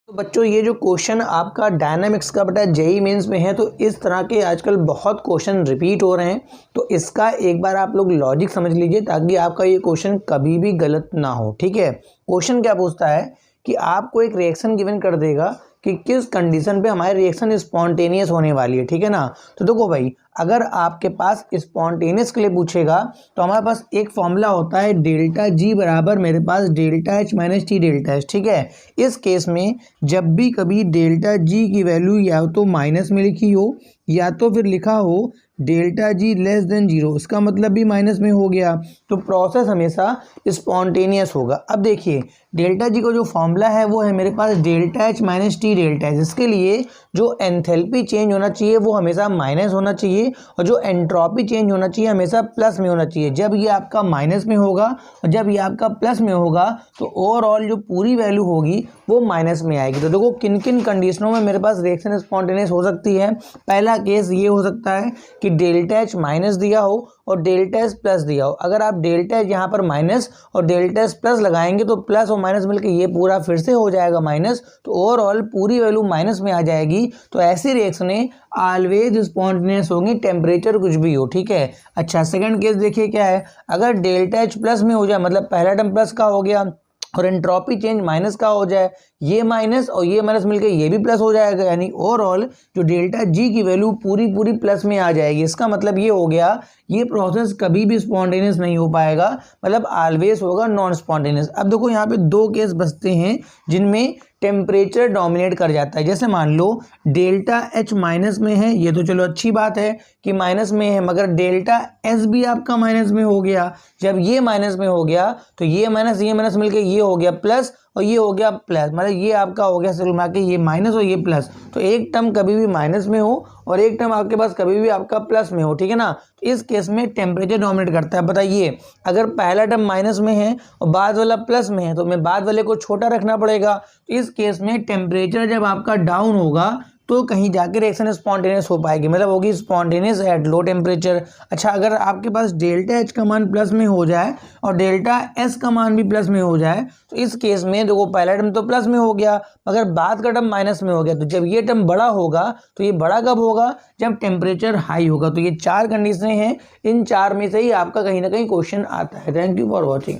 तो बच्चों ये जो क्वेश्चन आपका डायनामिक्स का बेटा जेईई मेंस में है, तो इस तरह के आजकल बहुत क्वेश्चन रिपीट हो रहे हैं। तो इसका एक बार आप लोग लॉजिक समझ लीजिए ताकि आपका ये क्वेश्चन कभी भी गलत ना हो। ठीक है, क्वेश्चन क्या पूछता है कि आपको एक रिएक्शन गिवन कर देगा कि किस कंडीशन पे हमारी रिएक्शन स्पॉन्टेनियस होने वाली है। ठीक है ना। तो देखो भाई, अगर आपके पास स्पॉन्टेनियस के लिए पूछेगा तो हमारे पास एक फॉर्मूला होता है डेल्टा जी बराबर मेरे पास delta H minus T delta H. ठीक है, इस केस में जब भी कभी डेल्टा जी की वैल्यू या तो माइनस में लिखी हो या तो फिर लिखा हो delta G less than zero, इसका मतलब भी माइनस में हो गया, तो प्रोसेस हमेशा स्पॉन्टेनियस होगा। अब देखिए डेल्टा जी का जो फॉर्मूला है वो है मेरे पास delta H minus T delta H. इसके लिए जो एंथैल्पी चेंज होना चाहिए वो हमेशा माइनस होना चाहिए और जो एंट्रोपी चेंज होना चाहिए हमेशा प्लस में होना चाहिए। जब ये आपका माइनस में होगा और जब ये आपका प्लस में होगा तो ओवरऑल जो पूरी वैल्यू होगी वो माइनस में आएगी। तो देखो किन किन कंडीशनों में मेरे पास रिएक्शन स्पॉन्टेनियस हो सकती है। पहला केस ये हो सकता है कि डेल्टा एच माइनस दिया हो और डेल्टा एच प्लस दिया हो। अगर आप डेल्टा एच यहाँ पर माइनस और डेल्टा एच प्लस लगाएंगे तो प्लस और माइनस मिलकर ये पूरा फिर से हो जाएगा माइनस, तो ओवरऑल पूरी वैल्यू माइनस में आ जाएगी। तो ऐसी रिएक्शनें ऑलवेज स्पॉन्टेनियस होंगी, टेम्परेचर कुछ भी हो। ठीक है। अच्छा, सेकंड केस देखिए क्या है, अगर डेल्टा एच प्लस में हो जाए मतलब पहला टर्म प्लस का हो गया और एंट्रोपी चेंज माइनस का हो जाए, ये माइनस और ये माइनस मिलकर ये भी प्लस हो जाएगा, यानी ओवरऑल जो डेल्टा जी की वैल्यू पूरी प्लस में आ जाएगी। इसका मतलब ये हो गया ये प्रोसेस कभी भी स्पॉन्टेनियस नहीं हो पाएगा, मतलब ऑलवेज होगा नॉन स्पॉन्टेनियस। अब देखो यहाँ पे दो केस बचते हैं जिनमें टेम्परेचर डोमिनेट कर जाता है। जैसे मान लो डेल्टा एच माइनस में है, ये तो चलो अच्छी बात है कि माइनस में है, मगर डेल्टा एस भी आपका माइनस में हो गया। जब ये माइनस में हो गया तो ये माइनस मिलकर ये हो गया प्लस और ये हो गया प्लस, मतलब ये आपका हो गया सिर्फ मिला के ये माइनस और ये प्लस। तो एक टर्म कभी भी माइनस में हो और एक टर्म आपके पास कभी भी आपका प्लस में हो। ठीक है ना। तो इस केस में टेम्परेचर डोमिनेट करता है। बताइए अगर पहला टर्म माइनस में है और बाद वाला प्लस में है तो मैं बाद वाले को छोटा रखना पड़ेगा। तो इस केस में टेम्परेचर जब आपका डाउन होगा तो कहीं जाके रिएक्शन स्पॉन्टेनियस हो पाएगी, मतलब होगी स्पॉन्टेनियस एट लो टेम्परेचर। अच्छा, अगर आपके पास डेल्टा एच का मान प्लस में हो जाए और डेल्टा एस का मान भी प्लस में हो जाए तो इस केस में देखो पहला टर्म तो प्लस में हो गया मगर बाद का टर्म माइनस में हो गया। तो जब ये टर्म बड़ा होगा तो ये बड़ा कब होगा, जब टेम्परेचर हाई होगा। तो ये चार कंडीशन हैं, इन चार में से ही आपका कहीं ना कहीं क्वेश्चन आता है। Thank you for watching.